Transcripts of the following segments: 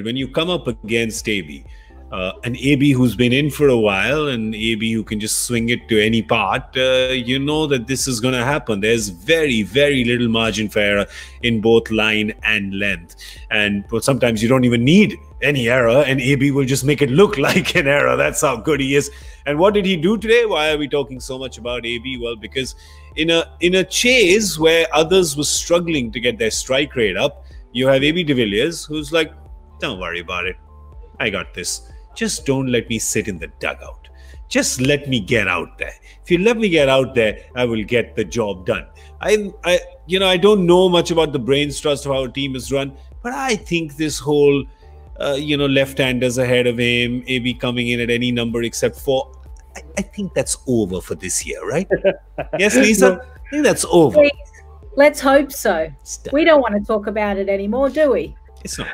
when you come up against AB, an AB who's been in for a while, and AB who can just swing it to any part, you know that this is going to happen. There's very, very little margin for error in both line and length. And but sometimes you don't even need any error, and AB will just make it look like an error. That's how good he is. And what did he do today? Why are we talking so much about AB? Well, because in a chase where others were struggling to get their strike rate up, you have AB de Villiers, who's like, don't worry about it. I got this. Just don't let me sit in the dugout. Just let me get out there. If you let me get out there, I will get the job done. I don't know much about the brains trust of how a team is run, but I think this whole, left-handers ahead of him, AB coming in at any number except 4, I think that's over for this year, right? Yes, Lisa? No. I think that's over. Please, let's hope so. We don't want to talk about it anymore, do we? It's not.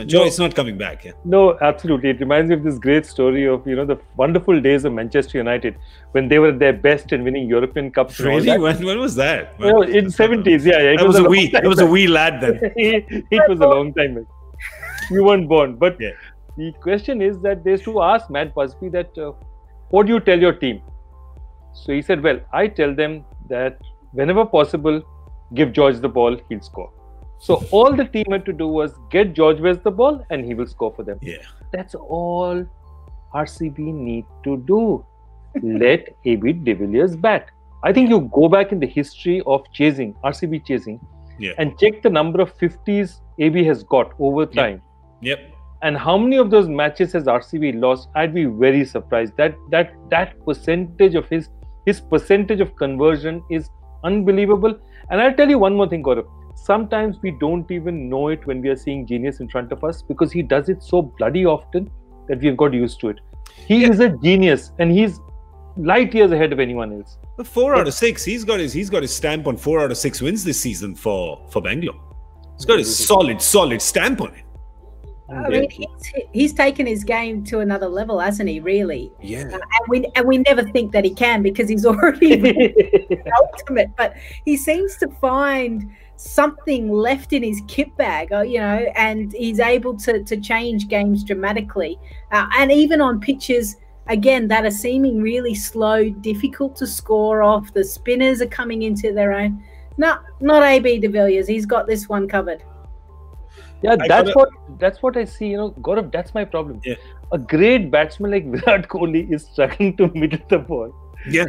Joe, it's not coming back. Yeah. No, absolutely. It reminds me of this great story of, the wonderful days of Manchester United when they were at their best and winning European Cups. Really? When was that? In 70s. Yeah. It was a wee lad then. It was a long time back. You weren't born. But yeah. The question is that they used to ask Matt Busby that, what do you tell your team? So he said, well, I tell them that whenever possible, give George the ball, he'll score. So all the team had to do was get George West the ball and he will score for them. Yeah. That's all RCB need to do. Let AB de Villiers bat. I think you go back in the history of chasing, RCB chasing, and check the number of 50s AB has got over time. Yep. And how many of those matches has RCB lost? I'd be very surprised. That percentage of his percentage of conversion is unbelievable. And I'll tell you one more thing, Gaurav. Sometimes we don't even know it when we are seeing genius in front of us because he does it so bloody often that we've got used to it. He is a genius and he's light years ahead of anyone else. But 4 out of 6, he's got his stamp on 4 out of 6 wins this season for Bangalore. He's got his solid stamp on it. I mean, he's taken his game to another level, hasn't he? Really? Yeah. And we never think that he can because he's already the ultimate. But he seems to find something left in his kit bag, and he's able to change games dramatically. And even on pitches, again, that are seeming really slow, difficult to score off. The spinners are coming into their own. Not AB de Villiers. He's got this one covered. Yeah, that's what I see. Gaurav, that's my problem. Yeah. A great batsman like Virat Kohli is struggling to middle the ball. Yeah.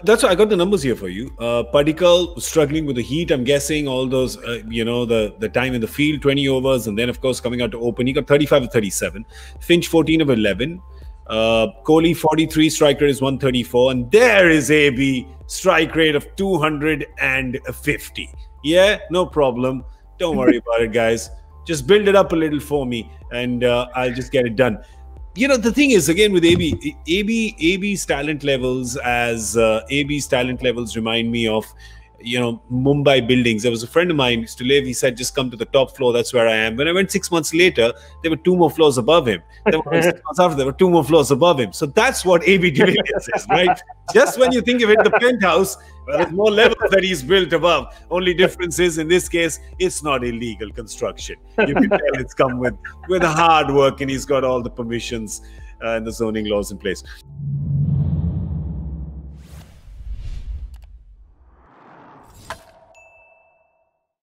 That's why I got the numbers here for you. Padikkal struggling with the heat. I'm guessing all those, the time in the field, 20 overs, and then of course coming out to open, he got 35 of 37. Finch 14 of 11. Kohli 43, strike rate is 134, and there is AB, strike rate of 250. Yeah, no problem. Don't worry about it, guys. Just build it up a little for me, and I'll just get it done. The thing is, again, with AB's talent levels, AB's talent levels remind me of, Mumbai buildings. There was a friend of mine used to live. He said, just come to the top floor. That's where I am. When I went 6 months later, there were 2 more floors above him. Then 6 months after, there were 2 more floors above him. So that's what AB de Villiers is, right? Just when you think of it, the penthouse, there's more levels that he's built above. Only difference is, in this case, it's not illegal construction. You can tell it's come with hard work, and he's got all the permissions and the zoning laws in place.